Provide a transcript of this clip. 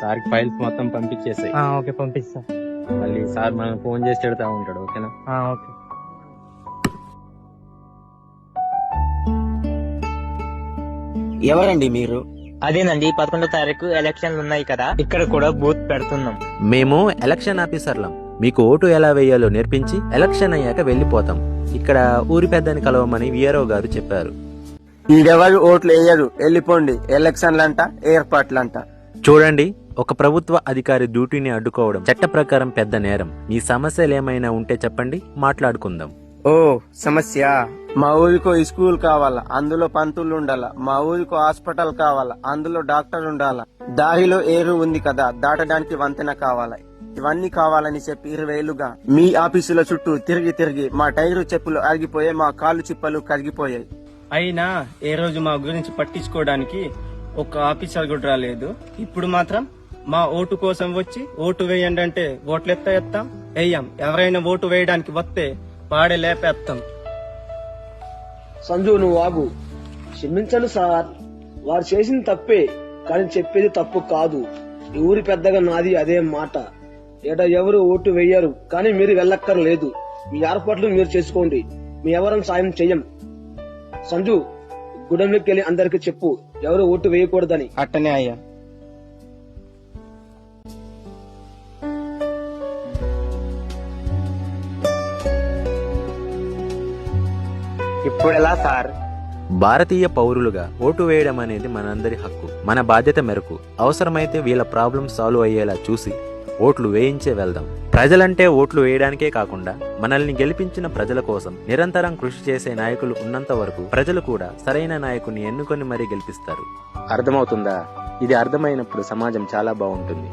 సార్కి ఫైల్స్ మొత్తం పంపించేసాయి. ఓకే పంపిస్తా. మళ్ళీ సార్ మనం ఫోన్ చేసి తిడతా ఉంటాడు. ఓకేనా? ఓకే. ఎవరండి మీరు? అదేనండి 11వ తారీఖు ఎలక్షన్లు ఉన్నాయి కదా, ఇక్కడ కూడా బూత్ పెడుతున్నాం. మేము ఎలక్షన్ ఆఫీసర్లం. మీకు ఓటు ఎలా వేయాలో నేర్పించి ఎలక్షన్ అయ్యాక వెళ్లిపోతాం. ఇక్కడ ఊరి పెద్దని కలవమని విఆర్ఓ గారు చెప్పారు. ఈడెవరు ఓట్లు వేయరు, వెళ్ళిపోండి. ఎలక్షన్లంట, ఏర్పాట్లంట. చూడండి, ఒక ప్రభుత్వ అధికారి డ్యూటీని అడ్డుకోవడం చట్ట ప్రకారం పెద్ద నేరం. మీ సమస్యలేమైనా ఉంటే చెప్పండి, మాట్లాడుకుందాం. ఓ సమస్య. మా ఊరికో స్కూల్ కావాలా, అందులో పంతులు ఉండాలా. మా ఊరికో హాస్పిటల్ కావాలా, అందులో డాక్టర్ ఉండాలా. దారిలో ఏరు ఉంది కదా, దాటడానికి వంతెన కావాలా. ఇవన్నీ కావాలని చెప్పి 20 ఏళ్లుగా మీ ఆఫీసుల చుట్టూ తిరిగి తిరిగి మా టైరు చెప్పులు అరిగిపోయాయి, మా కాళ్ళు చిప్పలు కరిగిపోయాయి. అయినా ఏ రోజు మా గురించి పట్టించుకోవడానికి ఒక ఆఫీసర్ కూడా రాలేదు. ఇప్పుడు మాత్రం మా ఓటు కోసం వచ్చి ఓటు వేయండి అంటే ఓట్లు ఎత్తాం, వేయం. ఎవరైనా ఓటు వేయడానికి వస్తే పాడే లేపేస్తాం. సంజు నువ్వు ఆగు. క్షమించను సార్, వారు చేసింది తప్పే, కానీ చెప్పేది తప్పు కాదు. ఈ ఊరి పెద్దగా నాది అదే మాట. ఏటా ఎవరు ఓటు వేయరు, కానీ మీరు వెళ్ళక్కర్లేదు. మీ ఏర్పాట్లు మీరు చేసుకోండి, మీ ఎవరం సాయం చెయ్యం. సంజు, గుడంలోకి వెళ్ళి అందరికి చెప్పు ఎవరు ఓటు వేయకూడదని. అట్టనే అయ్యా. ఇప్పుడు ఎలా సార్? భారతీయ పౌరులుగా ఓటు వేయడం అనేది మనందరి హక్కు. మన బాధ్యత మేరకు అవసరమైతే వీళ్ళ ప్రాబ్లం సాల్వ్ అయ్యేలా చూసి ఓట్లు వేయించే వెళ్దాం. ప్రజలంటే ఓట్లు వేయడానికే కాకుండా మనల్ని గెలిపించిన ప్రజల కోసం నిరంతరం కృషి చేసే నాయకులు ఉన్నంత వరకు ప్రజలు కూడా సరైన నాయకుని ఎన్నుకొని మరీ గెలిపిస్తారు. అర్థమవుతుందా? ఇది అర్థమైనప్పుడు సమాజం చాలా బాగుంటుంది.